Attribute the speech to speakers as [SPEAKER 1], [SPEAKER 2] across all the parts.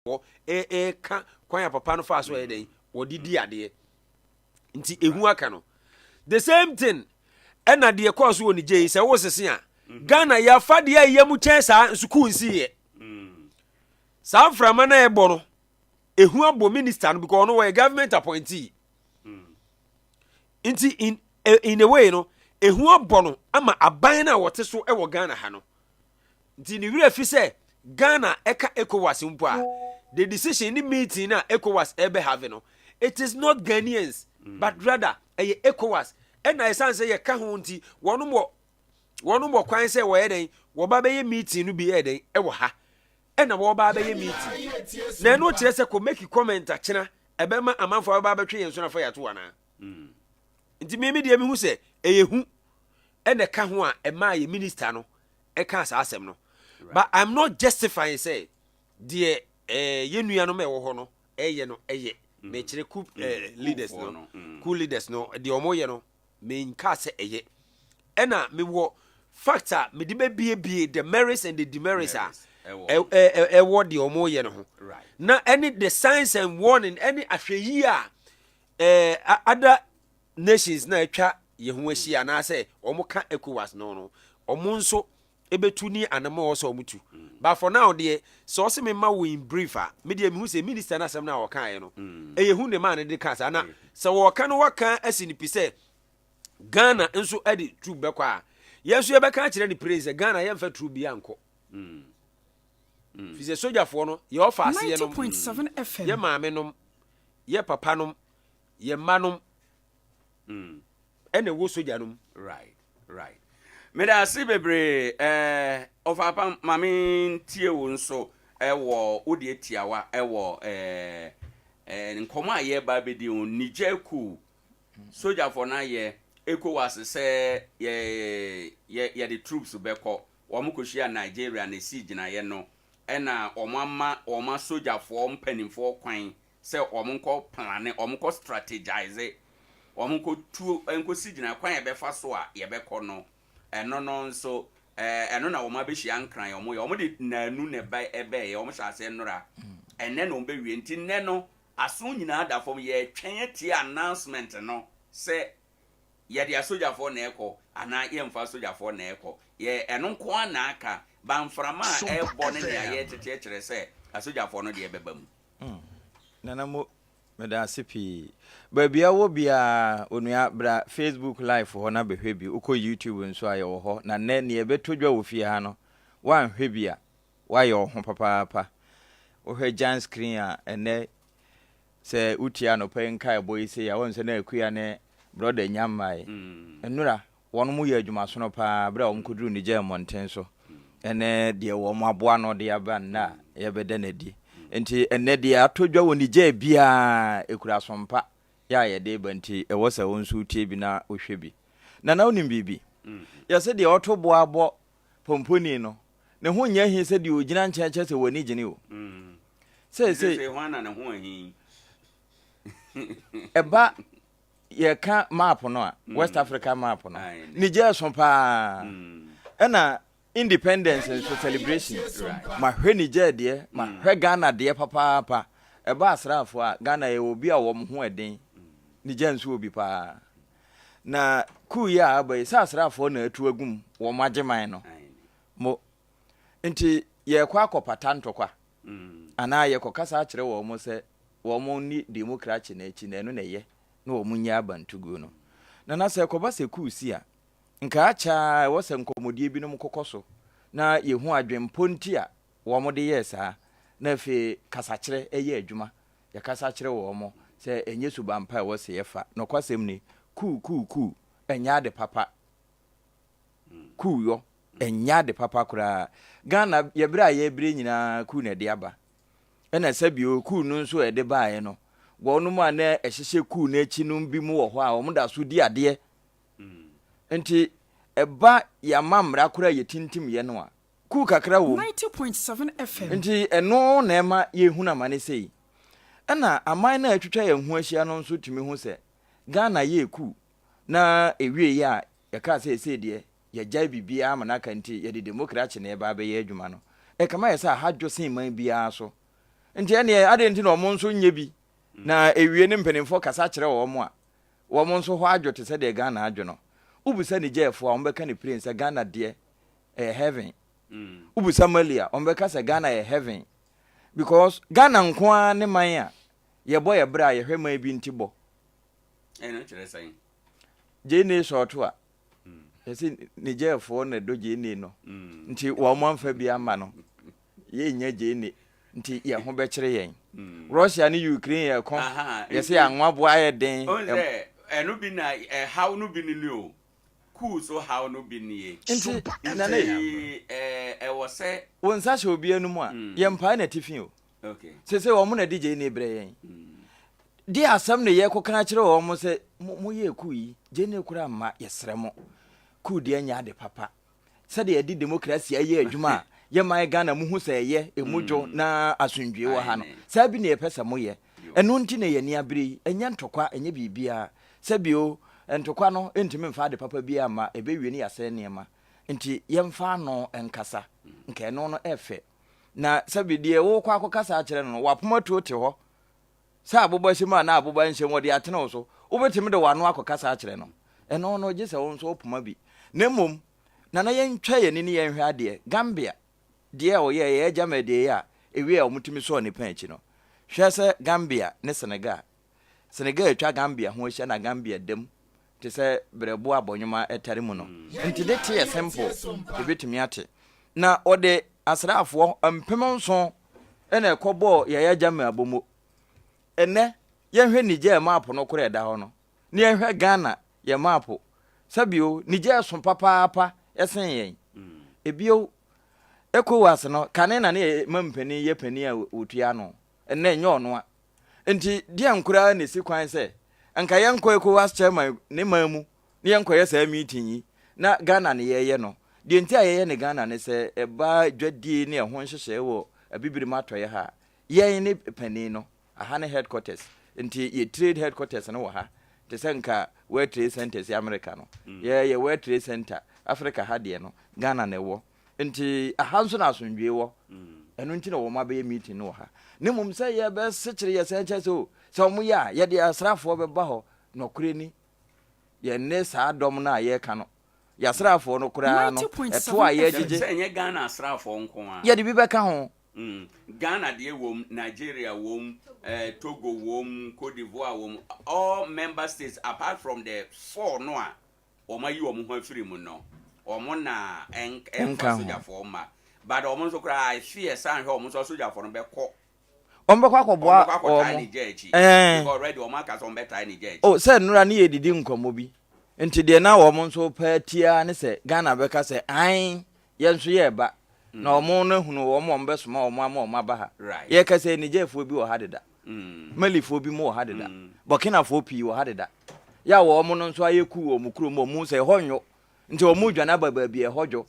[SPEAKER 1] ka kwan papa no fa so den wodidi ade nti ehu aka no the same thing na de course wo ni je se wo sese a Ghana ya fa de ayemu chen sa nsuku nsiye sa frama na ebo no ehu abo minister no because no we government appointee nti in a way no ehu abo no ama aban na wote so e wo Ghana ha no nti ni wira fi se Ghana eka ECOWAS mpo a the decision in meeting na ECOWAS ebe have no it is not Ghanaians but rather ECOWAS and I say ye ka ho nti wono mo kwan say wo yeden wo ba be meeting no bi yeden e wo ha e na wo ba be meeting na no kire se ko make comment a kina ebe ma amanfo ba ba twe yenso na fa yato ana nti me de me hu se eyehu e na ka ho a e ma ye minister no e ka sa asem no but I'm not justifying say the ye nua no me wo ho no eye no eye me kire coup leaders no cool leaders no the omoye no me nka se eye ena me wo factor me de bie the merits and the demerits are what the omoye no ho na any the signs and warning any ahweyi a other nations na atwa ye ho ahia na say omo ka ECOWAS no omo nso ebetu ni anama wo so omutu but for now de so se me ma wo in brief me de me hu say minister na asem na wo kan ye no eyehu ne man de kasa na se wo kan wo kan asinipi say Ghana nso ade true bekwa a yesu ye beka kire ni praise Ghana ye mfa true bia nko fi se sojafo no ye ofa ase ye no
[SPEAKER 2] 90.7 FM
[SPEAKER 1] ye maame nom ye papa nom ye manom ene wo soja nom
[SPEAKER 3] right me da si bebre ofapa mame tie wo nso wo odi tiawa wo nkomo aye ba bedi on Niger ku soja for na ye ECOWAS say ye the troops beko wo mkohia Nigeria na siege na ye no na oma soja for mpanimfo kwan say omko plan omko strategize omko tu enko siege na kwan ye befa so a ye beko no eno no nso eno na woma be hia nkran omo de nanu ne ba ebe ye omo hyase nora enne no be wie nti nne no aso nyina da fom ye twen tie announcement no se ye de asojafo na eko ana ye mfa asojafo na eko ye eno nko ana aka banframa ebo ne ne ye tete kire se asojafo no de beba mu
[SPEAKER 4] nana mo meda sipi babia wo bia onua bra Facebook live ho na behwe bi uko YouTube nso aye wo ho na ne ne ebetodwa wo fie ha no wan hwe bia wa ye ho papa wo hwe jan screen a ene se utia no pen kai boy se ya won se na akua ne brother nyamai enura won mu ye adwuma so no pa bra wo mkoduru ni je monten so ene de wo mo aboa no de aba na ye bede na di enti ene de atodwa woni je bia ekura sompa ya ye de banti e wosa wonsu tie bi na ohwe bi na wonim bibi ya se de otobo abo pomponi no ne ho nya hi se de ogina ncheche se woni gine o se
[SPEAKER 3] hwana na ho hi
[SPEAKER 4] eba ye ka map no a West Africa map no Niger sompa na independence and celebration ma hwe Niger de ma hwe Ghana de papa eba asrafo a Ghana ye obi a wo ho eden Niger nso obi pa na ku ya abai sa asrafo na atu agum wo mageman no mo nti ye kwa akopata ntokwa ana ye kokasa akire wo mo se wo mo ni democracy na echi na eno na ye na wo munya abantugu no na se koba se ku si a nka acha wo se nkomodie bi no mkokoso na ye hu adwemponti a wo mo de yesa na fe kasakire eye adwuma ya kasakire wo mo se enye subampa wo se yefa no kwasem ni ku enya de papa ku yo enya de papa kura Ghana ye bra ye bre nyina ku na de aba ena sabio ku no nso e de baaye no wonu ma na ehyehye ku na echi no bi mu wo ho a wo da so di ade enti eba ya mamra kura ye tintim ye no a ku kakra wo
[SPEAKER 2] 90.7 FM
[SPEAKER 4] enti eno na ema ye hu na mane sei ena aman na atwitwa ye hu ahia no nso tumi hu se Ghana ye ku na ewie ya ye ka se de ye jai bibia amanaka nti ye de democracy na eba be ye adwuma no e kama ye sa hadwo sen man bia so nti ene ade nti no mo nso nye bi na ewie ne mpanimfo kasa kyerɛ wo mo a wo mo nso ho adwo te sɛ de Ghana adwo no ubusa ni jefo a ombeka ni prince Ghana de heaven ubusa Mali a ombeka sɛ Ghana heaven because Ghana nko ne man a ye boy ye bra ye hwema bi ntibɔ
[SPEAKER 3] ɛno kyerɛ sɛn
[SPEAKER 4] jene shorto a yesi ni jefo na do jene no nti wo mo amfa bi ama no ye nya jene nti ye ho be kyere yen Russia ni Ukraine ye ko yesi anwa bo aye den
[SPEAKER 3] ɛno bi na how no bi ni o cool so how no bi ni
[SPEAKER 4] nti na
[SPEAKER 3] was say
[SPEAKER 4] won sa hye obi anu mu a ye mpa na tifin o
[SPEAKER 3] okay
[SPEAKER 4] se wo mo na DJ ni bre yen di asam ne ye ko kan kire wo mo se mo ye ku yi je ne kura ma yesre mo ku di anya de papa se de di democracy aye adwuma ye man Ghana mu hu se ye emudwo na asundwe wo ha no sa bi ne ye pese mo ye enu nti ne ye ni abre enya ntokwa enye bibia se bio ntokwa no entimi mfa de papa bi ama ebewie ni yase niema nti ye mfa no enkasa nke no no efe na sabi de wo kwa akokasa akere no wapoma tuote ho sa abobɔ shima na abobɔ nhyɛ mo de atene wo so wobetimi de wano akokasa akere no eno no gye se wo nso opoma bi na mom na ye ntwa ye ni ye nhwe ade Gambia de o ye agama de ya ewie a omutimi so ne pan achi no hwɛ se Gambia ne Senegal etwa Gambia ho hye na Gambia dem te se brebo abonwoma etare mu no nti de te simple ebetimi ate na ode asrafo mpemnso ene ekɔbɔ ye agama abomo ene ye hwɛ Niger map no kora da ho no ne ye hwɛ Ghana ye map sabio Niger so papa esen yen ebio ECOWAS no kane na ne mampani ye pani a otua no ene nye ono a nti dia nkura ne sikwan se anka yenkɔ ECOWAS chairman ne mamu ne yenkɔ ye sa meeting yi na Ghana ne ye no de nti ayeye ne Ghana ne se eba dwadie ne ho nhyehyɛ wo abibiri matoye ha ye ne pani no aha ne headquarters nti ye trade headquarters no wo ha te se nka World Trade Center si America no ye World Trade Center Africa ha de no Ghana ne wo nti aha nso na asundwe wo eno nti na wo ma be meeting no ha ne mum se ye be sekire ye se nche so so mu ya ye de asrafo be ba ho no kure ni ye ne sa dom na ye ka no ya asrafo no kura no eto a ye gige
[SPEAKER 3] se nye Ghana asrafo nko a
[SPEAKER 4] ye de bi be ka ho
[SPEAKER 3] Ghana de wom Nigeria wom Togo wom Cote d'Ivoire wom all member states apart from the four no a o ma yi o mu ho afiri mu no o mo na enka soja for ma but o mo so kra I fear san hwe o mo so soja for no be ko
[SPEAKER 4] ombekwa akọboa
[SPEAKER 3] o mo because already o ma ka so better ni judge
[SPEAKER 4] oh say nura na ye didi nkomo bi nti de na wo mo so patia ne se Ghana be ka se an ye nso ye ba na o mo no hunu wo mo mbe soma o mo ama o ma ba ha ye ka se Nigerfo bi wo ha deda Malifo bi mo wo ha deda Burkina fo pi wo ha deda ya wo mo no nso ayeku wo mu kuro mo se honyo nti o mu dwana baba bi e hojo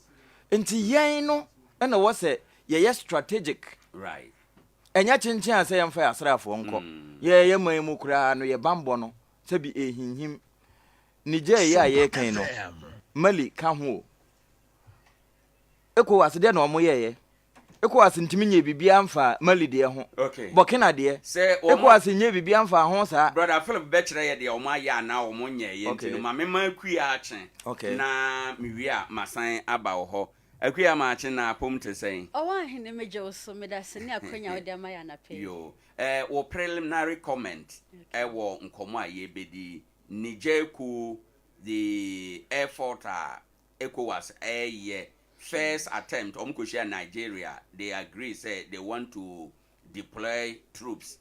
[SPEAKER 4] nti yen no na wo se ye strategic
[SPEAKER 3] right
[SPEAKER 4] enya chinchin ase yemfa ya asrafo nko ye man mu kura no ye bambo no se bi ehinhim Niger ye kan no Mali ka ho ECOWAS de na omo ye ECOWAS ntimi nye bibia amfa Mali de ho Burkina de ECOWAS nye bibia amfa ho sa
[SPEAKER 3] brother Philip Betchere ye de omo aya na omo nye ye ntino ma me ma kua achen na miwi a masan aba wo ho akua ma achen na pom te sen
[SPEAKER 5] Owoahene meje wo so medase ne akonya wo de amaya na pe
[SPEAKER 3] yo wo preliminary comment wo nkomo a ye bedi Niger ku the effort ECOWAS first attempt share Nigeria they agree say they want to deploy troops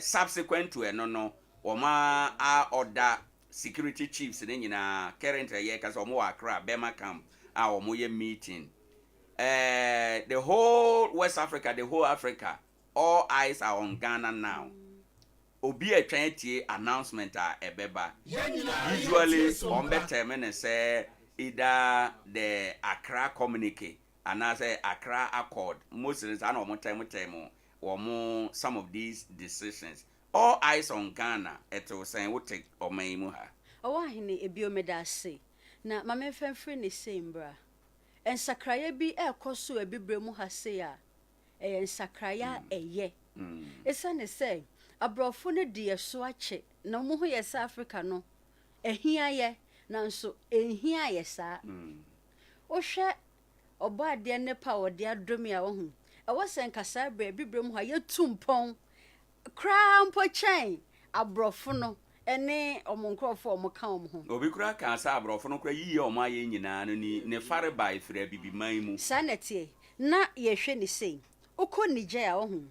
[SPEAKER 3] subsequent to no oma order security chiefs nyina currently ye kaso omo Accra Bema camp omo ye meeting the whole West Africa the whole Africa all eyes are on Ghana now obi a twenty announcement ebeba usually on better men say either the Accra communique and as Accra Accord most of the time or some of these decisions all eyes on Ghana it was saying we take or maimuha
[SPEAKER 5] Owoahene ebiomedase na mama femfre ne sembra en sakraye bi ekoso ebibre mu ha se ya sakraya eye esane say abrofo no de so ache na mo ho yes Africa no ehia ye nanso ehia ye saa o hwe obo ade ne pa wo de adomi a wo hu e wo sen kasa bra bibrem ho ye tumpon kra mpo chen abrofo no ene omonkrofo omoka omho
[SPEAKER 3] obi kura kan sa abrofo no kura yiye omo aye nyina no ni ne fare bai fra bibiman mu
[SPEAKER 5] sanete na ye hwe ni sei uko Nigeria wo hu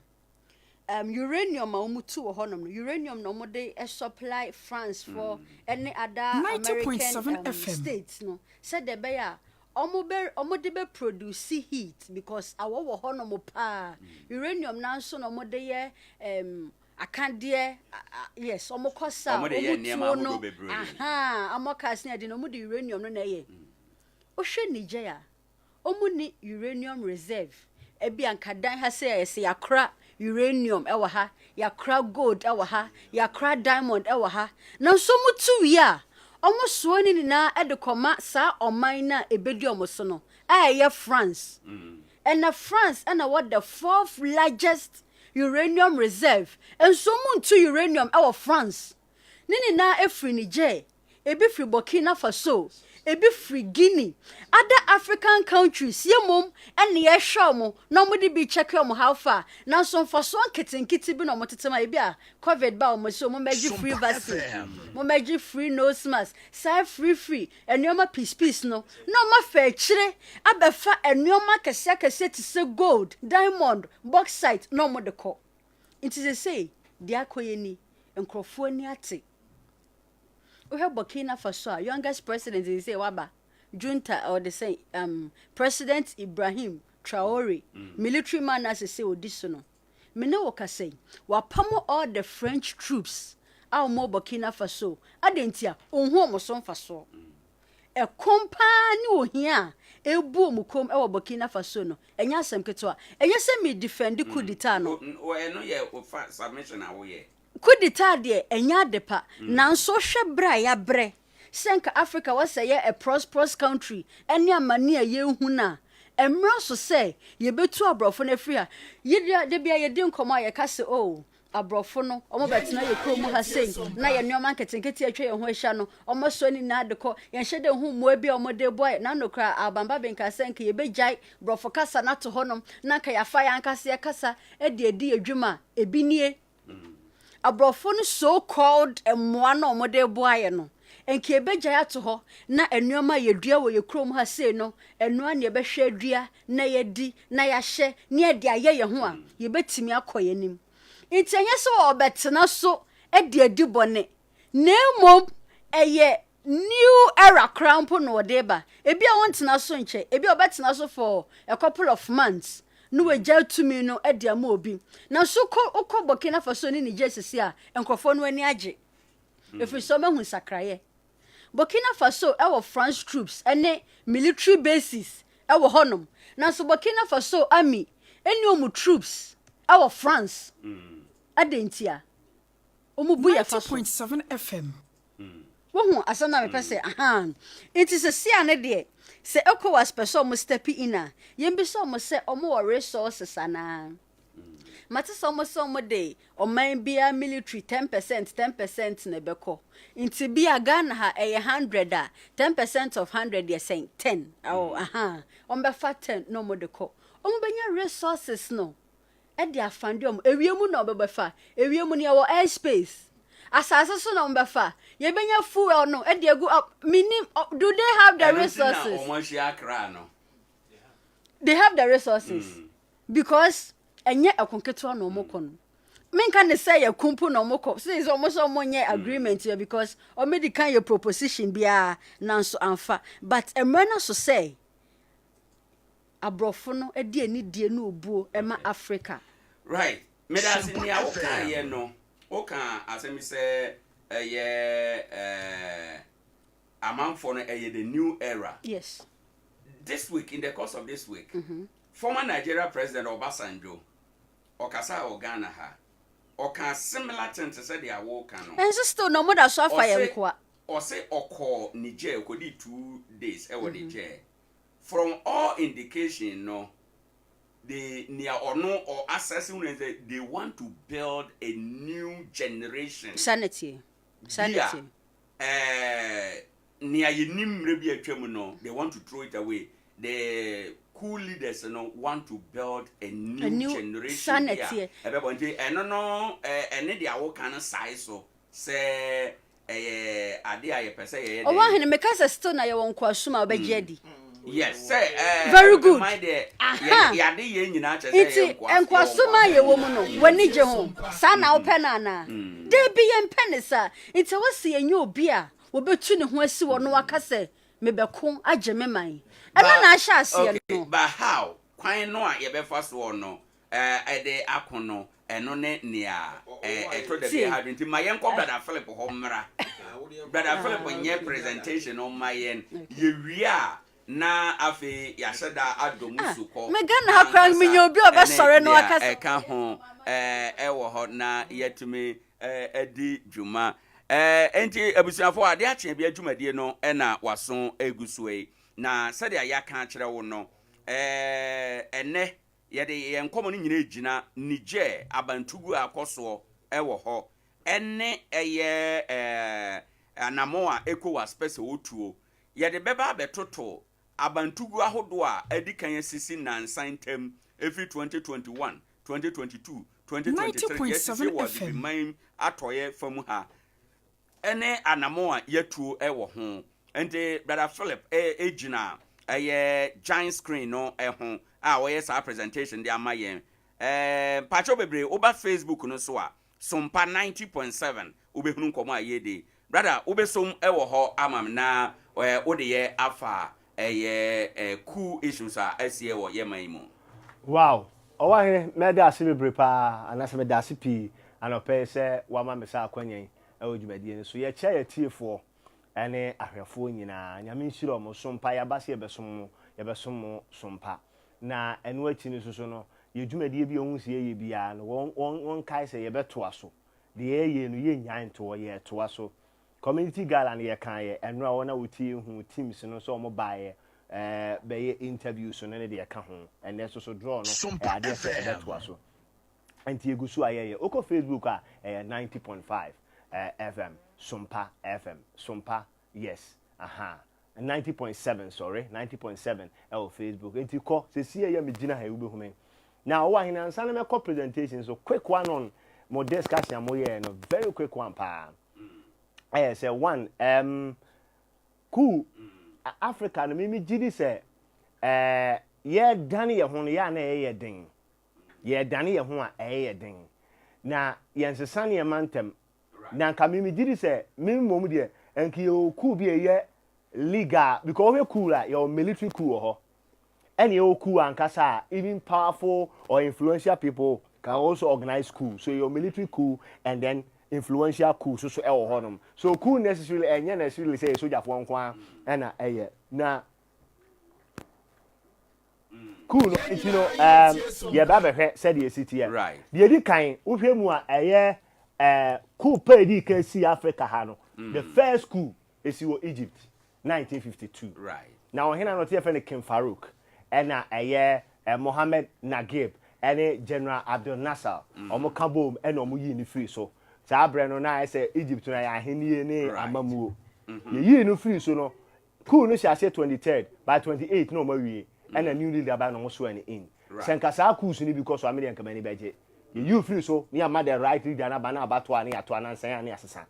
[SPEAKER 5] uranium amutu wo honom no uranium no mo de supply France for any other
[SPEAKER 2] 90.7
[SPEAKER 5] American
[SPEAKER 2] FM.
[SPEAKER 5] states no said the be ya omo de be produce heat because awo wo honom pa uranium na so no mo de ye akande yes omo kosa
[SPEAKER 3] omo de ye niam
[SPEAKER 5] no
[SPEAKER 3] bebre
[SPEAKER 5] amokas na de no mo de uranium no na ye o hwe Nigeria omo ni uranium reserve ebi ankadan ha say yakra uranium ewa ha yakra gold ewa ha yakra diamond ewa ha na so mutu wi a omo so ni na edekoma sa oman na ebedi omo so no ye France and na France and what the fourth largest uranium reserve and so muntu uranium ewa France nini na efri Niger ebi fri Burkina Faso ebi free Guinea other African countries yemom ene ye hwemo na mo de bi check em how far na so for so nkitinkiti bi na mo tetema ebi a covid ba mo so mo meji free vaccine mo meji free nose mask say free enuoma peace no na mo fa kire abefa enuoma kese ti se gold diamond bauxite no mo de ko it is a say dia koyeni enkrofo ni ate we have Burkina Faso, youngest president is say waba junta or the say President Ibrahim Traore military man as say odisono me ne woka say wapamo all the French troops our mo Burkina Faso adentia onhu omoso mfaso e kompa ni ohia ebu omukom e wo Burkina Faso no enya asem ketwa enye se me defend coup d'etat no
[SPEAKER 3] o eno ye submission awo ye
[SPEAKER 5] kudita de enya depa nanso hwe bra ya bre senka Africa was say a prosperous country eni amane a yehu na emra so say ye betu abrofo na free a ye de bia ye di nkomo ye ka se oh abrofo no omo betena ye kromu ha sei na ye nneoma nketenkete atwa ye ho ahia no omo so ni na adeko ye hye de hu mo bia omo de boy na nokra abamba benka senka ye bejai brofo kasa na to honom na ka ya fa ya nkase ya kasa e de edi adwuma ebinie abrofo no so called emwa na omode boaye no enke beja ya to ho na enuoma yedua wo ye krom ha sei no enua ne behwe adua na yedi na ya hye ne ade aye ye ho a ye betimi akoye nim intenye so obetena so e de adi bone na mom eye new era crampo no de ba ebi a wontena so nche ebi obetena so for a couple of months no we ja tumi no e de ama obi na so ko Burkina Faso ni Niger sisi a enkrofo no ani age efi so mahu sakraye Burkina Faso e wo France troops ene military bases e wo honom na so Burkina Faso army eni omu troops e wo France adentia omu bu ya Faso
[SPEAKER 2] 90.7 FM
[SPEAKER 5] wohu asana me pese it is a sia ne de se ECOWAS person mo step in a yembi so mo se omo wo resources ana mate so mo de o man bia military 10% na beko inti bia Ghana ha 100 a 10% of 100 they saying 10 on be fa 10 no mo de ko omo benya resources no e de afande omo ewiemu na obebefa ewiemu ne wo airspace asase so na mbefa ye benya fuel no e de egu up minim do they have the resources they have the resources because enye akonketo na omoko no menka ne say ya kumpu na omoko so is almost omonye agreement here because o medical your proposition bia nanso amfa but emrena so say abrofo no e de ani die no obuo ema Africa
[SPEAKER 3] right medasi ni awoka ye no oka asemi say amanfo no the new era.
[SPEAKER 5] Yes.
[SPEAKER 3] This week, in the course of this week, former Nigeria President Obasanjo okasa Ghana ha oka similar things to say they are working no.
[SPEAKER 5] And still no more so fire nkwa.
[SPEAKER 3] Or say oko Niger okodi 2 days e wo Niger. From all indication no they near or no or assessing when they want to build a new generation.
[SPEAKER 5] Sanity.
[SPEAKER 3] Near Yinim Rebia Tremono, they want to throw it away. The cool leaders want to build a new generation.
[SPEAKER 5] Sanity.
[SPEAKER 3] And no, and they are all kind of size so say. Adea per se.
[SPEAKER 5] Owoahene because a stone na your kwasuma obejedi.
[SPEAKER 3] Yes, say
[SPEAKER 5] very good.
[SPEAKER 3] My dear, ya de ye nyina che say
[SPEAKER 5] enkwasuma ye wo mu no wani je ho sa na wo pe na na de bi ye mpenisa nti wo se enye obi a wo betu ne ho asi wo no waka se mebeko age me man e na ahya ase no
[SPEAKER 3] but how kwan no a ye be fa so no de akono eno ne nia to the be had nti mayen ko brother Philip ho mra brother Philip nye presentation on mayen ye wia na afi ya sheda adomusu ko
[SPEAKER 5] me gana ha kran me nyobi oba sore no aka
[SPEAKER 3] e ka ho wo ho na yetumi edi dwuma enti abusuafo ade ache bia dwumadie no na waso egusue na sede ya ka kire wo no ene yede yenkomo no nyina ejina Niger abantugu akoso wo ho ene anamoa ECOWAS special otuo yede beba abetoto abantugu ahodo a adikan sisi nansan tem every 2021 2022 2023 yes was the main atoye famu ha ene anamoa yatuo wo ho ente brother Philip ejina giant screen no ho we sa presentation dia mayen pacho bebre oba Facebook no so a Sompa 90.7 ubehunu nkomo ayede brother ubesom wo ho amam na ode ye afa cool issues a asie wo ye man mu
[SPEAKER 6] wow Owoahene meda ase bebre pa anase meda ase pi anope se wama mesa akwanyen dwumadie ne so ye cha ye tiefo ene ahwefo nyina nyame nhiro mo Sompa ya base ye besom Sompa na enu achi ni so no ye dwumadie bi ohun sie ye bia no won kai se ye beto aso de ye no ye nyan to ye to aso community gala na ye kan ye enu a wona wuti hu teams no so mo baaye be ye interview so ne de ye ka ho ene so draw no ade se e beto aso anti egusu aye oko Facebook a 90.5 FM Sompa FM Sompa yes 90.7 sorry 90.7 Facebook enti ko se sie ya me gina ha ube humen now Owoahene ansa na me ko presentation so quick one on more discussion mo ye no very quick one pa say one cool Africa no me gidi say ye dane ye ho no ya na ye den ye dane ye ho a ye den na ye nsesa ne mantem na nka me gidi say me mom de enki ye cool bi ye legal because we cool your military cool ho any cool ankasa even powerful or influential people can also organize cool so your military cool and then influential cool so honum so cool necessarily enya necessarily say soldier for nkwa na na cool you know yeah baba he said the city
[SPEAKER 3] right
[SPEAKER 6] the edi kan wo hwemu a cool pay di kan si Africa ha no the first cool is in Egypt 1952
[SPEAKER 3] right
[SPEAKER 6] now hena no tie fe ne King Farouk na Mohammed Naguib and General Abdel Nasser omo kabom and omo yi ni free so sa abre no na say Egypt na ya henie ne amamuo yi no free so no cool no shall say 23rd by 28th no ma wie and a new leader ba no so any in senka sa cool so ni because American company beje you free so me am the right leader na ba na abato ani ato anansan ani asesa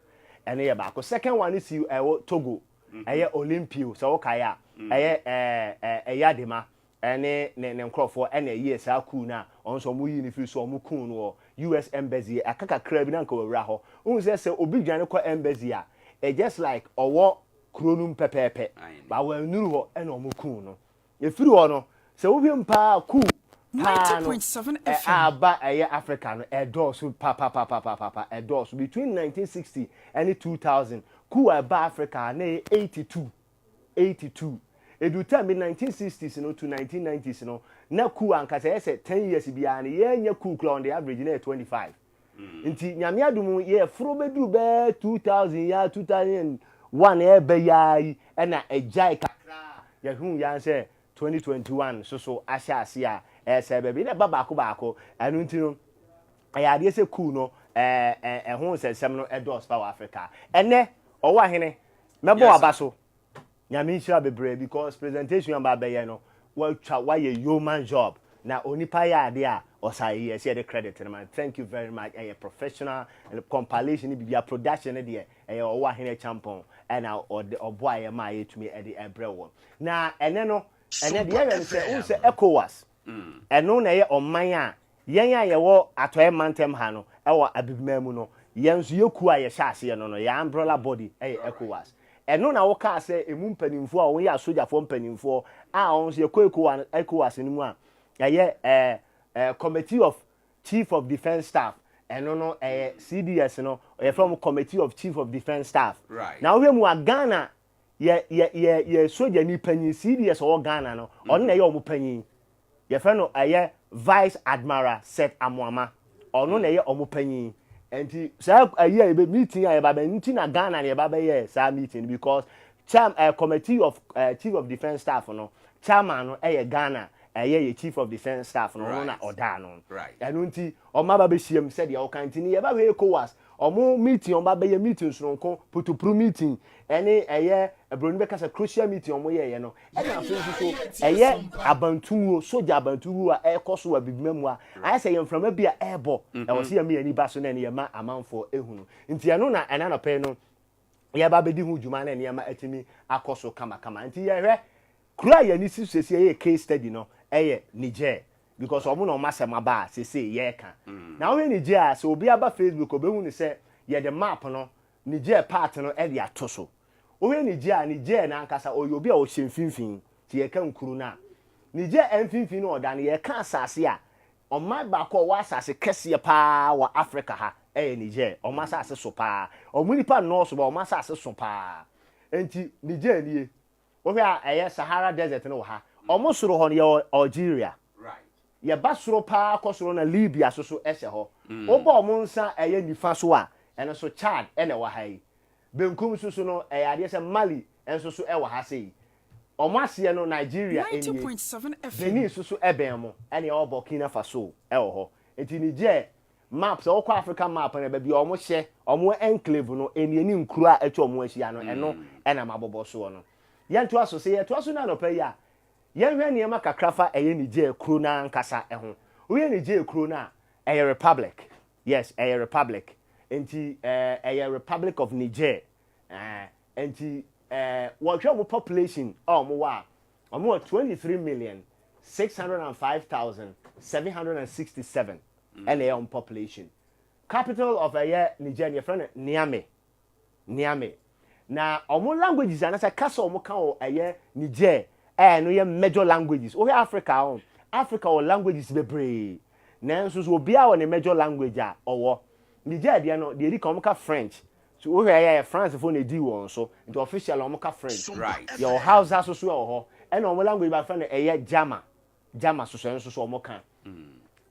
[SPEAKER 6] and ye ba ko second one is you Togo Olympio so kaya Yadema ene ne nkrofo ene ye sa ku na onso mu yi ni free so mu kun no US embassy akaka kra bi na nka wura ho un se obi dwane ko embassy a just like owo kronum pepepe ba wa nuru ho ene omu kun no e free ho no se obi mpa ku
[SPEAKER 2] 90.7 FM
[SPEAKER 6] aba Africa no edos pa edos between 1960 and 2000 ku aba Africa na 82 edu time in 1960s no to 1990s no na ku ankasa yese 10 years bia na ye nya ku on the average na 25 nti nyame adum ye fro bedu be 2000 ya 2001 e be yayi na ejai kakra ya hu ya se 2021 so asha ase a say baby na baba ko anu nti no aya ade se cool no ho se sem no edos power Africa ene Owoahene mebo abaso nyame nshira bebre because presentation amba be no why a human job na onipa ya ade a osaye yes the credit man thank you very much a professional compilation bi production de Owoahene Acheampong and oboa ma yetumi e de ebrewo na ene no ene de ye say un say ECOWAS eno na ye oman a yen a ye wo atoye mantem ha no e wo abibima no yen so yeku a ye hyase no ya umbrella body ECOWAS eno na wo ka say emu mpanimfo a wo ya sojafo mpanimfo a on so yeku ECOWAS ni mu a ye committee of chief of defense staff eno no CDS no from committee of chief of defense staff
[SPEAKER 3] right
[SPEAKER 6] now we mu Ghana ye soja ni panyin CDS o Ghana no on na ye o mu panyin ye fa no vice admiral set Amoama ono na ye o mu panyin enti sa aye be meeting aye ba nti na Ghana na ba ye sa meeting because committee of chief of defense staff no chairman no Ghana ye chief of defense staff no na oda no
[SPEAKER 3] right
[SPEAKER 6] enu nti o ma ba be hiem said ye o kan nti ni ye ba we ECOWAS omo meeting on ba be ye meeting sonko putupru meeting ene ebroni be kasa crucial meeting omo ye no ene aso so abantuwo soja abantuwo a ekoso abibimam a aye say ye mframa bia ebo e wo se ye me ani ba so na ne ye ma amanfo ehunu nti eno na ena no pe no ye ba be di hu djuma na ne ye ma atimi akoso kama nti ye hwe kura ye ni sisi ye case study no Niger because omo no masema ba sese ye ka na we Niger so obi aba Facebook obehu ni se ye the map no Niger part no e dia toso we Niger na nkasa obi a o hemfinfin ti ye ka nkuru na Niger emfinfin no oda na ye ka asase a oman ba ko wa asase kese pa wa Africa ha Niger o ma asase so pa o mu nipa no so ba o ma asase so pa enti Niger nie wo hwe Sahara desert no ha omo soro ho ne Algeria
[SPEAKER 3] right
[SPEAKER 6] ye basoro pa akosoro na Libya so ehye ho obo omo nsa nifa so a eno so Chad ene wa ha yi benkum so no ade se Mali enso so e wa ha sei omo ase no Nigeria
[SPEAKER 2] 90.7 FM
[SPEAKER 6] Benin so eben mo ene o Burkina Faso e wo ho enti Niger map so kwa Africa map na ba bi omo hye omo enclave no eni nkuru a eto omo ahia no eno ena mabobo so no yentu aso se yetu aso na no pa ya yenhwe niema kakrafa Niger kro na nkasa ho we Niger kro na republic yes republic enti Republic of Niger enti what your population omo wa omo 23,605,767 and population capital of Niger your friend Niamey na omo languages anasa kasa omo kan o Niger no ye major languages o Africa or languages bebre na nso so obi a o ne major language a owo Niger de no de ri kan omo ka French so o France for na di won so the official omo ka French
[SPEAKER 3] right
[SPEAKER 6] your house so ho and omo language ba fa na German so so omo kan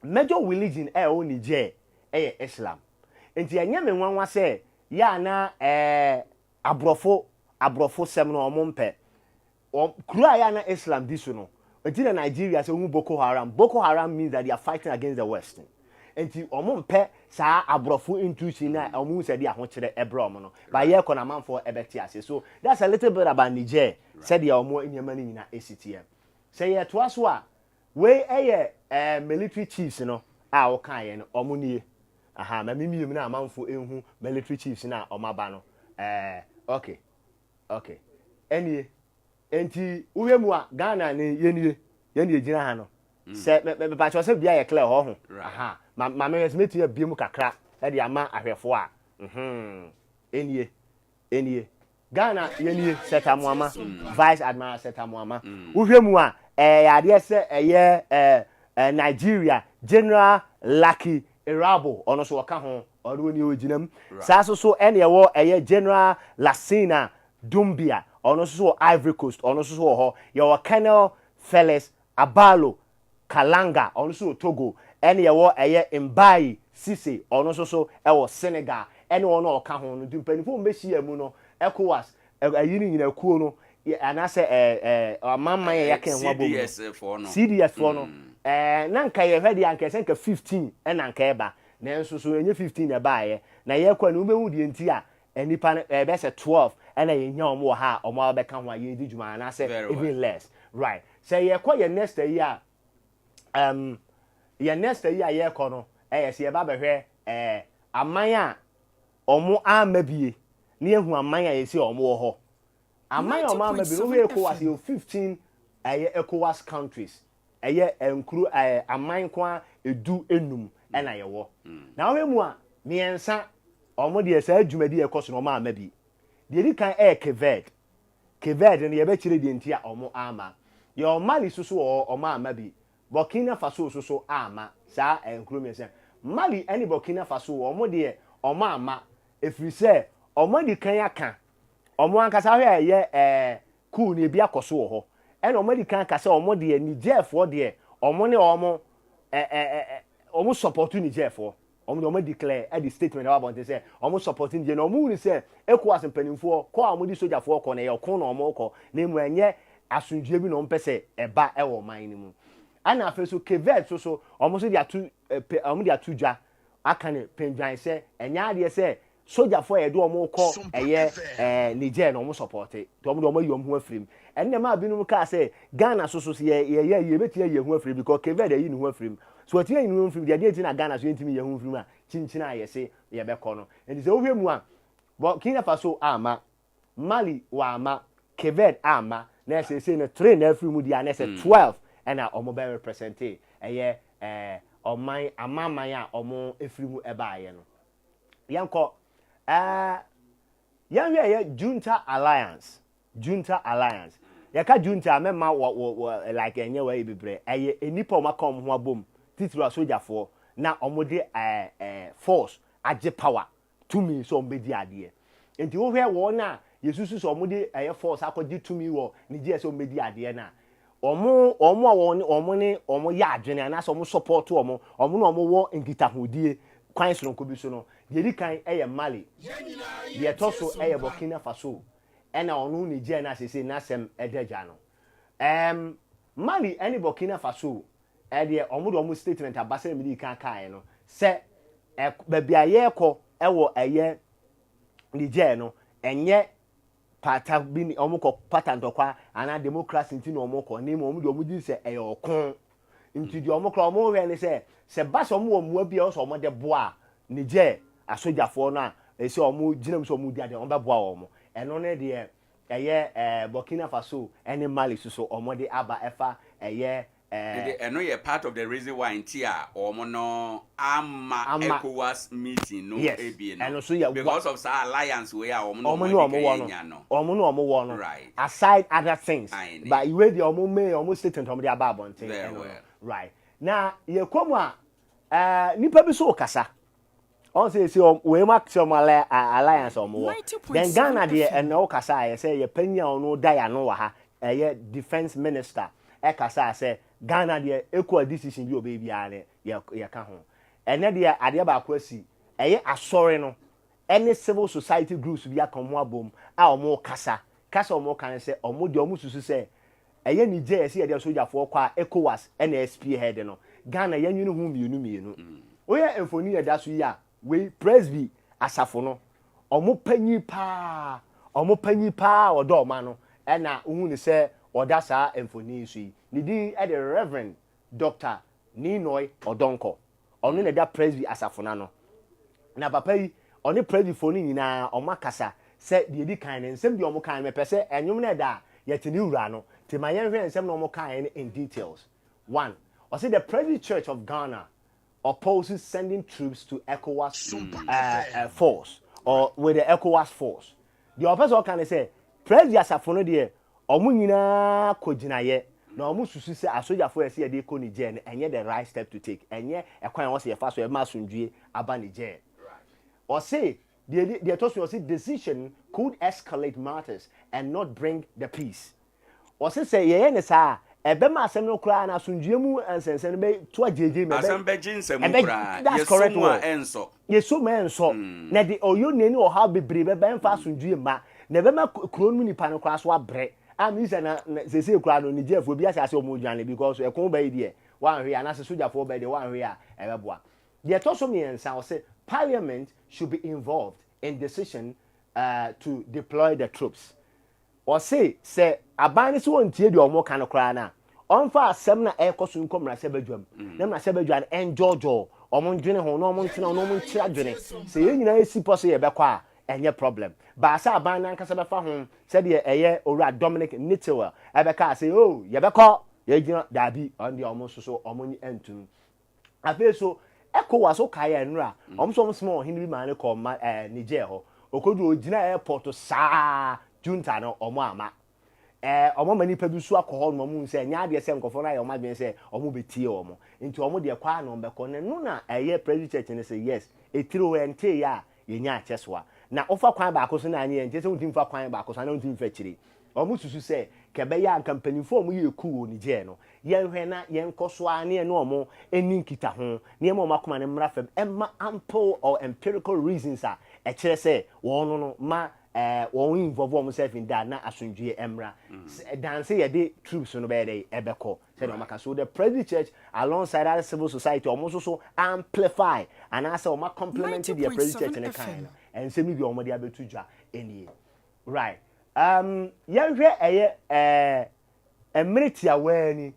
[SPEAKER 6] major religion o Niger Islam enti anya me nwanwa se ya na abrofo sem no omompe kura ya na Islam diso no enti na Nigeria se hu Boko Haram means that they are fighting against the West enti omompe sa abrofo intuition na omu se dia ho kire ebrom no ba ye ko na manfo ebeti ase so that's a little bit about Niger said ya omo enyama ni nyina esitiem say ye to aso a we military chiefs no a wo kan ye no omo nie aha ma mimiem na manfo ehu military chiefs na omaba no okay enie enti uwemu a Ghana ni yenie gina ha no se me ba cho se bia ye clear ho aha ma me esmeti ya biemu kakra e de ama ahwefo a enie Ghana yenie Setamuama vice admiral Setamuama uwemu a ade se Nigeria General Lucky Irabo ono so waka ho odo ni oginam sa so ene wo General Lassina Dumbia ono so Ivory Coast ono so ho your Colonel Felix Abalo Kalanga ono so Togo ene wo Mbai Sise ono so wo Senegal ene ono oka ho no dumpani fo mbehia mu no ECOWAS ayini nyina kuo no and I say mama ya kan ho abom CDS for no na nka ye hwede anka senka 15 na nka eba na nso so enye 15 eba ye na ye kwa na ubehu die nti a enipa be se 12 na ye nya omo ha omo be ka ho ye di djuma na say even less right say ye kwa ye next year ye next year ye kwa no yes ye ba be hwe aman a omo amabie na ehu aman a ye si omo ho aman omo amabie no we ko was 15 ECOWAS countries enkuru aman kwa edu enum na ye wo na we mu a miensa omo de esa adwumadi ekoso no omo amabie de di kan Keved ne ye be kire de ntia omo ama ye Mali susu omo amabie Burkina Faso susu ama sa enkuru miensa Mali any Burkina Faso omo de omo ama efiri se omo di kan aka omo ankasa hwe ye cool ne bi akoso wo ho ena omo di kan aka se omo de Niger for de omo ne omo support Niger for omo declare at the statement about they say omo support Niger no omo ni se ECOWAS mpanimfo ko omo di soja for ko na ye ko na omo ko na mu enye asundue bi no mpese eba e wo man ni mu ana afa so Keved so omo so dia tu omo dia tu dwa aka ne pendwan se enya de se soja for ye do omo ko eye Niger no omo support to omo yom ho afrim enne ma binum ka se Ghana so ye betia ye ho afrim because Keved yi ni ho afrim so atia yi ni ho afrim de ti na Ghana so ntimi ye ho afrim a chinchina ayese ye be ko no enti se ohwe mu a Burkina Faso ama Mali wa ama Keved ama na se na train na afrim dia na se 12 and omo be represent eye oman amaman ya omo efrimu eba aye no yanko yan ye junta alliance yaka junta mema like enye we bibre eye enipa o maka omo ho abom titira sojafo na omo de force age power to me so ombedi ade enti wo hwe wo na yesusu so omo de force akogi to me wo ni je so ombedi ade na omo ya adwene na so omo support omo na omo wo ngita hodie kwan so nko bi so no de di kan Mali de toso Burkina Faso ena onu Niger na sese na sem edeja no Mali any Burkina Faso de omo statement abase mi di kan no se bebia ye ko wo Niger no enye pata bi omo ko pata ndokwa ana democracy nti no omo ko ni mo omo di se okon nti di omo kra omo we ni se ba so omo omo bia o so omo de boa Niger asojafo na ese omo ginam so omo di ade omo be boa omo eno ne de Burkina Faso any Mali so omo de aba efa
[SPEAKER 3] eno ye part of the reason why intia omo no ama ECOWAS meeting no ebi no because of sa alliance we are omo no right
[SPEAKER 6] aside other things but you wey the omo statement omo de aba abonten right na ye komu a nipa bi so kasa on say we mark some alliance omo then Ghana de eno kasa ye say ye panya ono dia no wa ha defense minister kasa say Ghana de equal decision bi obebi ane ye ka ho ene de ade ba akwasi asore no any civil society groups bi akomo abom a omo kasa omo kan say omo de omo susu say Niger say ye soja for kwa ECOWAS NSP head no Ghana ye nwunu hu mienu oye enfoni ye da so ya we presby asafo no omo panyi pa odo ma no na hu ni say oda sa enfoni so yi ni di the Reverend Dr. Ninoy Odonko onu na da presby asafo na no na papa yi oni presby foni nyina omo kasa say de di kan ne nsem bi omo kan me pese enwum na da yetini wura no ti mayen hwe nsem na omo kan in details. One, I say the Presby Church of Ghana opposes sending troops to ECOWAS force or with the ECOWAS force. The opposite can say Presby asafono de omo nyina koginaye na omo susu se asoja for ese de ko Niger enye the right step to take enye ekwan wo se fa so e ma sundue aba Niger. Or say the authority decision could escalate matters and not bring the peace. Or say ye ne sa ebe ma asem no kra na sundue mu ansensen be to ajeje me
[SPEAKER 3] asem be jinsem kra
[SPEAKER 6] yeso ma enso na de oyo neni o ha bebre be mfa sundue ma na be ma kro mu nipa no kra so abre am is na say kura no Nigeria for bi asase o mo dwane because e kon ba yi one hwe anase soldier for ba de one hwe a e beboa the toso me ensa o say parliament should be involved in decision to deploy the troops or say aban so ontie de omo kan kura na onfa asem na e koso nkomra se badwam na mra se badwan enjojo omo ndwene ho na omo ntena na omo ntira dwene se ye nyina esi pose ye bekwa enye problem ba sa aban na nkasa befa ho se de eye owura Dominic Nittiwell ebeka say oh ye beko ye gina dabi on de omo so omo ni entun afi so ECOWAS so kaya nra omo so small hinri man ne ko Niger ho okodu ogina airport saa junta no omo ama omo mani pa bi so akọ no mu nse nya de se nkofo na ye omo adwen se omo betie omo nti omo de kwa no mbeko ne no na president church ne say yes etiro ente ya ye nya achesoa na ofa kwan ba akoso na anye nte se untim fa kwan ba akoso na untim fa chire omo susu se kebe ya company form ye ku ni je no ye hwe na ye nkoso ane no omo eni nkita ho ne mo makoma ne mra fam emma ample or empirical reasons a e kire se won no ma won involve themselves in that na asundue emra dance ye de troops no be dey ebeko say no maka so the Presbyterian church alongside other civil society almost so amplify and as o ma complement the Presbyterian church in kind and say me bi o mo de abetu dwa eni right yenhwe emiriti aweni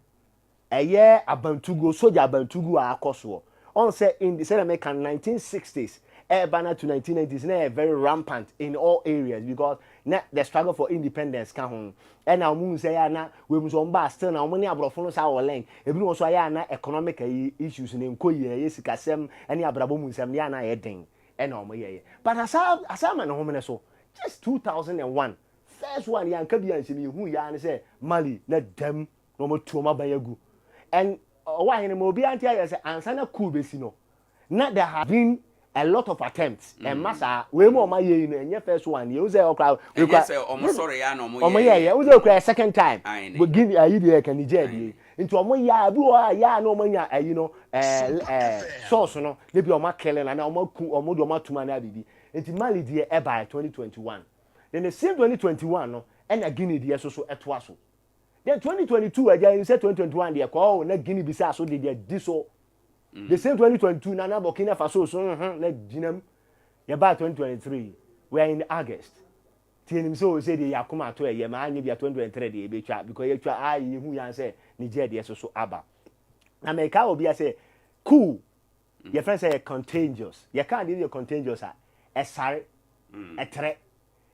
[SPEAKER 6] abantugo soja abantugo akoso on say in the American 1960s Bana to 1990s na very rampant in all areas because the struggle for independence can home and now moon say na we must on bar still now money abrofo no sa wolen ebi no so ya na economic issues ne nkoye yesikasem ene abrabo munsem ya na yeden and o mo ye but asama no home so just 2001 first one ya nka bia nshimi hu ya ne say Mali na dem no mo tuoma bayagu and Owoahene mo bi antia ya say ansana cool besi no na there have been a lot of attempts and massa we mo ma ye no enye first one you say okra we
[SPEAKER 3] say omo sorry ya no
[SPEAKER 6] mo ye we say okra second time we give ayi de kan Niger di into omo ya bi o ya no mo nya ayi no source no dey bi omo kele na omo ku omo do omo tuma na bibi into Mali de e by 2021 then the same 2021 no and Guinea de so etoa so then 2022 again say 2021 de ko na Guinea bi say so de di so the same 2022 Nana Burkina Faso so na dinam ya ba 2023 we are in August tienim so say the yakoma to ye ma anya bia 2023 de be twa because ye twa ayi hu yan say Niger de so aba na me ka obi say cool your friend say contagious you can't dey contagious a sare a tre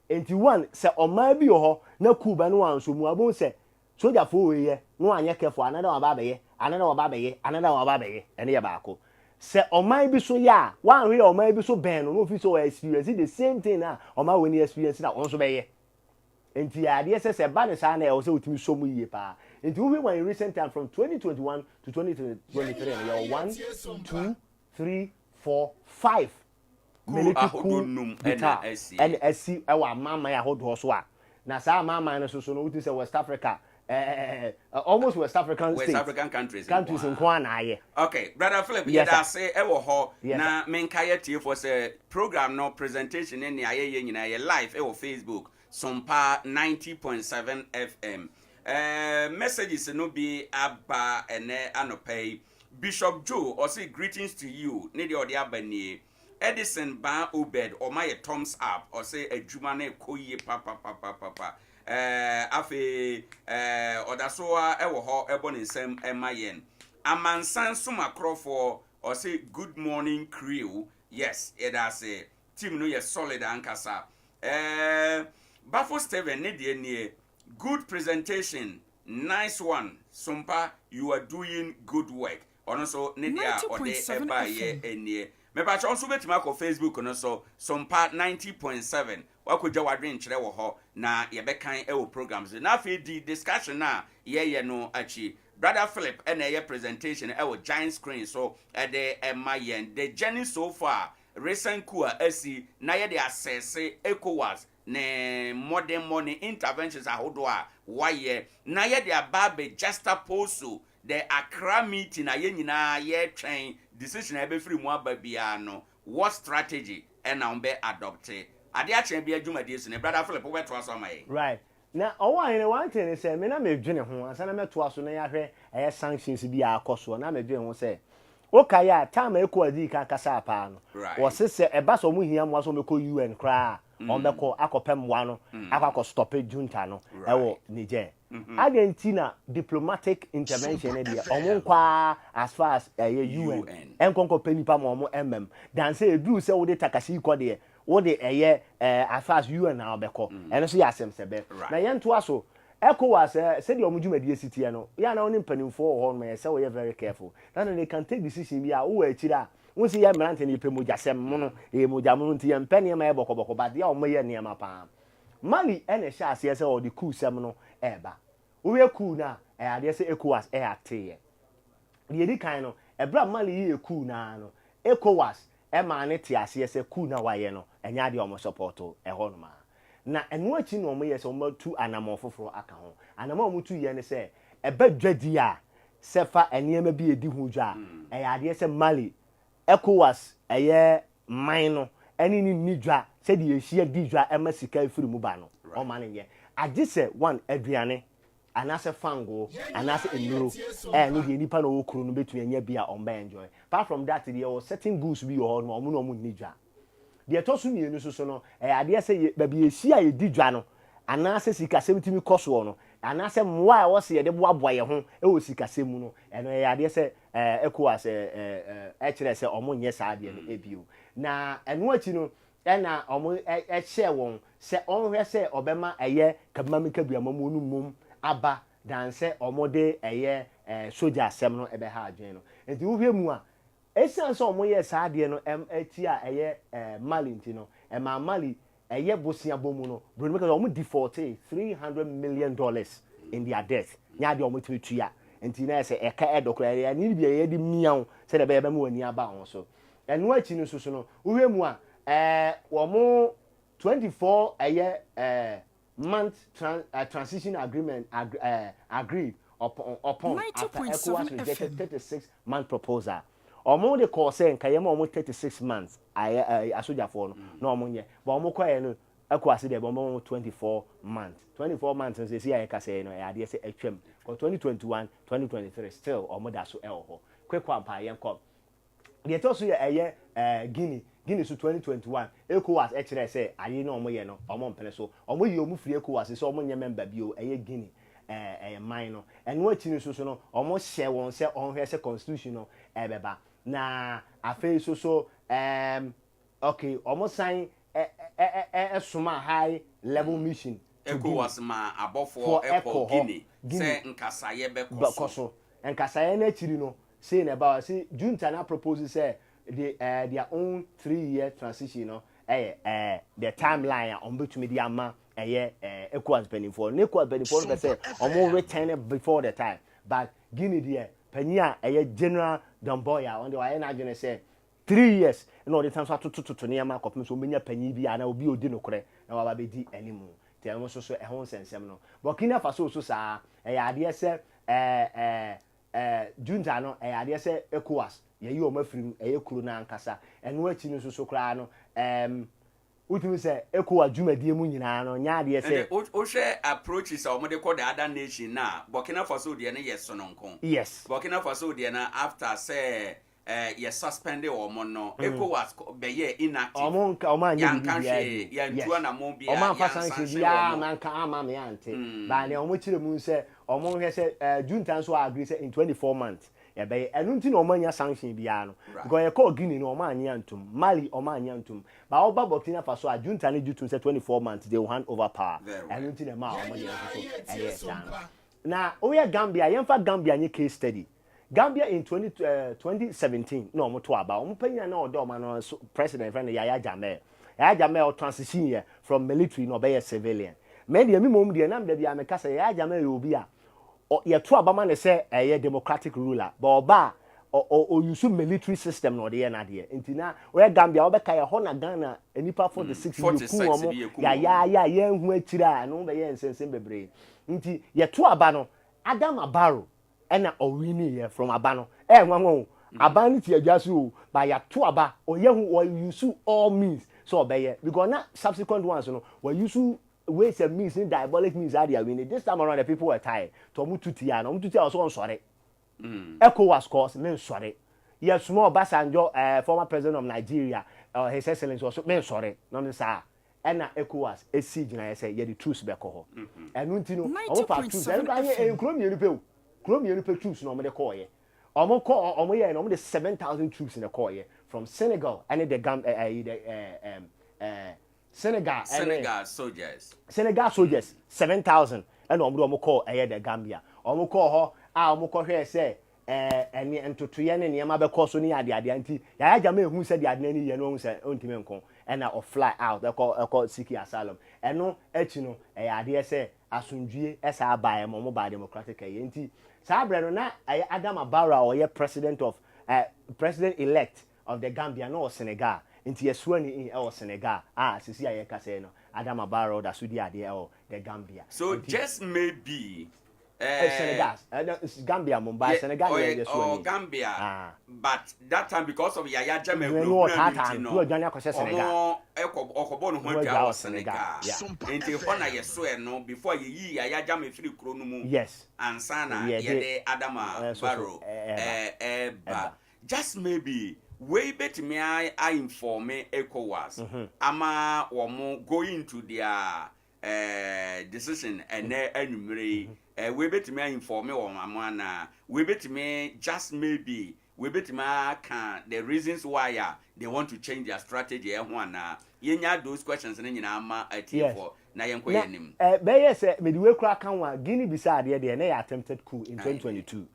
[SPEAKER 6] enti one say o ma bi ho na cool ba no anso mu abon say soja fo we ye no anya kefo another one ba be ye another one ba be ye ene ye ba ko se oman bi so ya wan we oman bi so ben no fi so experience the same thing na oman we ni experience na won so be ye enti ade se ba ne sa na e o se otimi so mu ye pa enti we when in recent time from 2021 to 2023 you 1 2 3 4 5 military coup and esi e wa mama ya hodo so a na sa mama na so no uti say West Africa almost West African
[SPEAKER 3] countries
[SPEAKER 6] in Kwana.
[SPEAKER 3] Okay, brother Philip, yes, yeah, say ewo ho na menkaye tie for say program no presentation in aye nyina ye live ewo Facebook Sompa 90.7 FM. Messages no be aba ene anopai Bishop Joe or say greetings to you ne de ode abanie Edison Ban Obed or my thumbs up or say adwuma na ekoyie papa afi odasoa ewo ho ebo ne nsem emayen amansan suma crofo or say good morning crew yes it has a team no yes solid ankasa Bafo Steven ne de nie good presentation nice one Sompa you are doing good work ono so ne dia ode eba ye enie me ba chonso betima ko Facebook no so Sompa 90.7 wakojwa wadwen kire wo ho na ye bekan e wo programs na fe di discussion na ye no achi brother Philip and a presentation e wo giant screen so e de emayen the journey so far recent coup asi na ye de assess ECOWAS ne modern money interventions ahodo a waye na ye de ababe juxtapose the Accra meeting na ye nyina ye twen decision e be free mu ababia no what strategy and now be adopted Adea Akye Abia adwumadi esi ne brother Philip we to aso mai
[SPEAKER 6] right na Owoahene one thing say me na me dwene ho ansa na meto aso na ya hwe sanctions bi akoso na me dwene ho say okaya time ekwadi ka kasa pa no wo se eba so mu hia mo so meko UN kra on beko akopem wa no akọ stop junta no ewo Niger Argentina diplomatic intervention e dia omo kwa as far as UN enkonko penipa mo omo dan say edu say wo de takasi ko de wo de as far as UN na obeko eno so ya asem sebe na yento aso ECOWAS said the omujumadi city no ya na oni mpanimfo ho no say we very careful then they can take decision bi a wo akira won see ya mrante ni pemujasem mo no mujamunu nti ya mpane ma ebokoboko ba de o ye niam pa Mali ene sha ase say o de coup sem no eba wo ye coup na ade say ECOWAS ate ye di kan no ebra Mali ye coup na no ECOWAS ma ne te ase say coup na waye no enya de o mo support ho no ma na enu achi no mo yes o ma tu anamo foforo aka ho anamo mo tu ye ne se eba dwadi a sefa eniema bi edi hu dwa ya ade se Mali ECOWAS mine no eni ni dwa se de ehia di dwa ema sika efiri mu ba no o ma ne ye age se one aduane anase fango anase enuro no de nipa no okuru no betu enya bi a on ba enjoy apart from that there was certain goods bi o no mo no mo ni dwa de to so mienu so no ade se ba bi ehia ye di dwa no anase sika semitimi koso no anase mwa wo se ye de boaboa ye ho e wo sika semu no eno ade se ECOWAS kire se omo nye sa ade no ebio na eno achi no na omo share won se onhwe se obema kabamika biama mu nu mum aba dan se omo de soja asem no ebe ha adwen no enti wo hwe mu a esan so omo ye sa ade no ati a Mali nti no Mali bosia bomu no bro because omo defaulted $300 million in their debt nya de omo tuya enti na se eka edokra ya ni bia ye di miaw se de be mu ani aba ho so enu achi no so no wo hwe mu a wo mo 24 month transition agreement agreed upon after ECOWAS rejected 36-month proposal. Omo de call say nka yema omo 36 months asoja for no na omo nye but omo kwa no ECOWAS de omo 24 months 24 months say see ayeka say no ya de say atwam for 2021 2023 still omo da so ho kwekwa mpa yenko de to so ye Guinea so 2021 ECOWAS kire say aye na omo ye no omo mpene so omo yi omo free ECOWAS so omo nye member bio Guinea mine no eno achi no so no omo share won say onhwe say constitution no ebeba na afei so okay omo sign suma high level mission
[SPEAKER 3] ECOWAS ma abofo echo Guinea say nkasaye bekoso
[SPEAKER 6] nkasaye na chiri no say na about say junta na propose say their own 3-year transition no the timeline on between the ama ECOWAS penifo ECOWAS penifo no say omo return before the time but Guinea there panya general Damboya on the way na agene say 3 years no the time so to niam akopem so menya panyi bi ana obi odi nokore na wa ba be di animu te mo so ho nsensem no Burkina Faso so sa ade se junta no ade se ECOWAS ye yi o mafirim kuro na ankasa eno achi no so kra no utimi say ECOWAS jumadie mu nyina no nya ade se
[SPEAKER 3] o share approaches o mo de call the other nation na Burkina Faso de na yes sononkon
[SPEAKER 6] yes
[SPEAKER 3] Burkina Faso de na after say ye suspended or no ECOWAS be ye inactive
[SPEAKER 6] omo anya
[SPEAKER 3] bi ya ntua na mo bia
[SPEAKER 6] omo afasan se bia man ka ama me ante ba ne omo chire mu se omo hwe se junta so agree say in 24 months ya be enu nti na omo anya sanction bia no because ye call Guinea no omo anya ntum Mali omo anya ntum ba oba Burkina Faso a junta ne jutu say 24 months they will hand over power enu nti na ma omo ye so na oya Gambia yemfa Gambia nye case study Gambia in 2017 no mo to aba mo panya na odo ma no president friend Yaya Jammeh o transition here from military no be civilian me de mi mom de na me bia me kasa Yaya Jammeh obi a ye to aba ma ne say democratic ruler but oba o use military system no de na de ntina we Gambia we ka ye ho na Ghana enipa 46 ku omo ya ye hu akira no be ye nsensen bebre nti ye to aba no Adam Barrow ena owini here from abano nwanwo abani ti adwaso ba ya to aba oye hu o use all means so obeye because na subsequent ones no we use ways and means, diabolic means are there. This time around, the people were tired. Tomu tutia, no tutia also on sorry. ECOWAS course, men sorry. Yes, small Basanjo, former president of Nigeria, His Excellency also men sorry. No, sir. And ECOWAS, a siege, and I say, yeah, the truth be alcohol. And Nuntino, all part truth. And Chrome Europe troops normally call ye. Almost call on way and only 7,000 troops in the call ye from Senegal and the
[SPEAKER 3] Senegal soldiers.
[SPEAKER 6] Senegal soldiers 7,000 and almost call the Gambia. Almost call her, almost call her say, and to Trian and Yamabe Cosoni at the Adianti. Yajame who said the Adnani Yano said Untimenco and now fly out. They call Siki Asylum. And no, Etino, a idea say, Asunji, S.R. by a mobile democratic agency. Sabrina na Adama Barrow or president of president elect of the Gambia no Senegal into Yeswani in our Senegal sisi aye kase no Adama Barrow da sudi ade the Gambia
[SPEAKER 3] so just maybe
[SPEAKER 6] Senegal Gambia Mumbai Senegal
[SPEAKER 3] or Gambia but that time because of Yaya Jammeh
[SPEAKER 6] no Gambia ko Senegal
[SPEAKER 3] okobo no ho twa Senegal enti hona yeso no before yi Yaya Jammeh free kro no mu
[SPEAKER 6] yes
[SPEAKER 3] ansana ye Adama Barrow just maybe way bet me I inform ECOWAS ama womo going to their decision and enumere we bet me inform me amana we bet me just maybe we bet me can the reasons why they want to change their strategy na yenya those questions na nyina ama for na yenko yenim
[SPEAKER 6] be yes me we kura kan wa Guinea Bissau de na attempted coup in 2022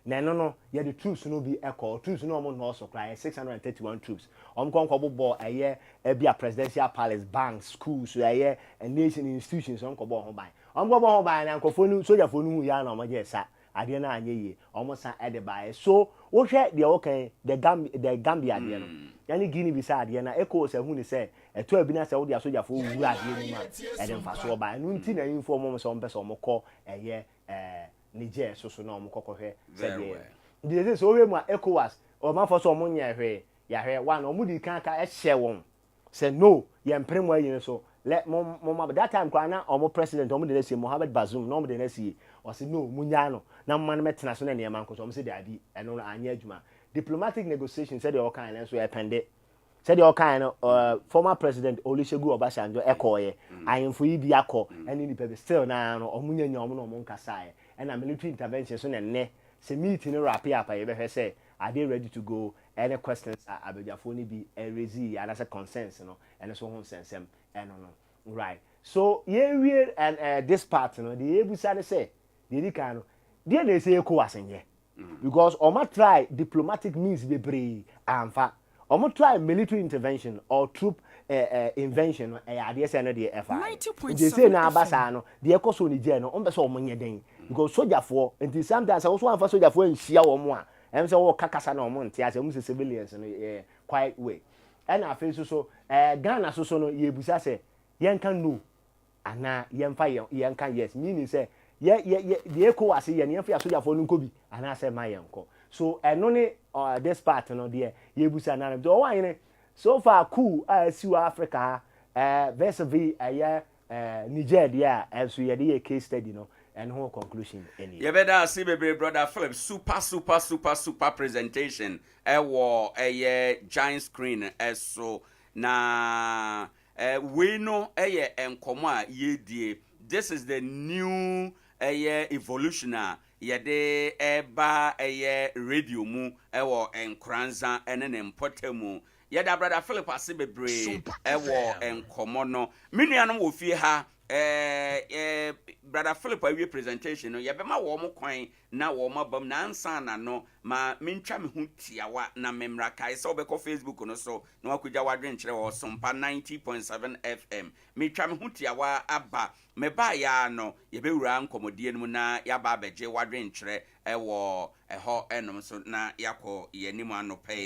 [SPEAKER 6] no yeah the troops no be echo troops no mo no so cry 631 troops konko bo aye bia presidential palace banks schools aye nation institutions konko bo ho ban go bo ho ban na nkofonu soldier fonu ya na mo je sa ade na anye yi sa ede bae so wo hwe de okay the Gambia ade no yani Guinea Bissau ade na echo se hu ni se eto abi na se wo de soldier fo wu ade ni ma ede mfa so ba no nti na info mo so mpe so mo ko eye Niger so na omukoko hwe said the so we mu ECOWAS o ma for so mo nya hwe ya hwe one o mu di kan ka e hye won say no ye mpremo ayin so let mo that time kwa na o mo president o mo de say Mohamed Bazoum no mo de na say o say no mu nya no na man metena so na ne man ko so mo say dadi eno no anya adwuma diplomatic negotiation said all kind so e pende said all kind former president Olusegun Obasanjo ekoye ayinfo yi bi akọ eni ni pe still na no o mu nya nya o mo no mo nkasa and a military intervention so ne se meeting no wrap up you be say are they ready to go any questions abejafo ni bi raise and as a consensus no and so ho sensem no right so we and this part no the ebusa say the kan no dey na say ECOWAS nye because o try diplomatic means bebree amfa o try military intervention or troop invention ade say no the FI they say na abasa no the ekoso ni je no o be so o nye den because soldier for and sometimes I also want for soldier for nhia wo mo a em say wo kakasa na o mo ntia say mo civilians no quite way and afi so Ghana so no ye busa say yen kan no ana yen fa yen kan yes meaning say ye ko ase yen fa soldier for no nko bi ana say ma yen ko so eno ne this part no there ye busa na do wan so far cool see Africa vis-a-vis Niger there as we had a case study no and whole conclusion any
[SPEAKER 3] you better see baby brother Philip super presentation war a giant screen so na we know enkomo a ye die this is the new evolution yede eba radio mu war Nkoranza ene Mpotemu yeda brother Philip ase bebre wo enkomo no menuanom wo fie ha brother Philip awie presentation no yebema wo mo kwan na wo mabam na ansa na no ma mentwa me hu tiawa na memra kai so be ko Facebook no so na wakugya wadwen kire wo Sompa 90.7 FM metwa me hu tiawa aba me ba ya no yebewura nkomodie no na yaba abegye wadwen kire wo eho enom so na yakọ yenim anopai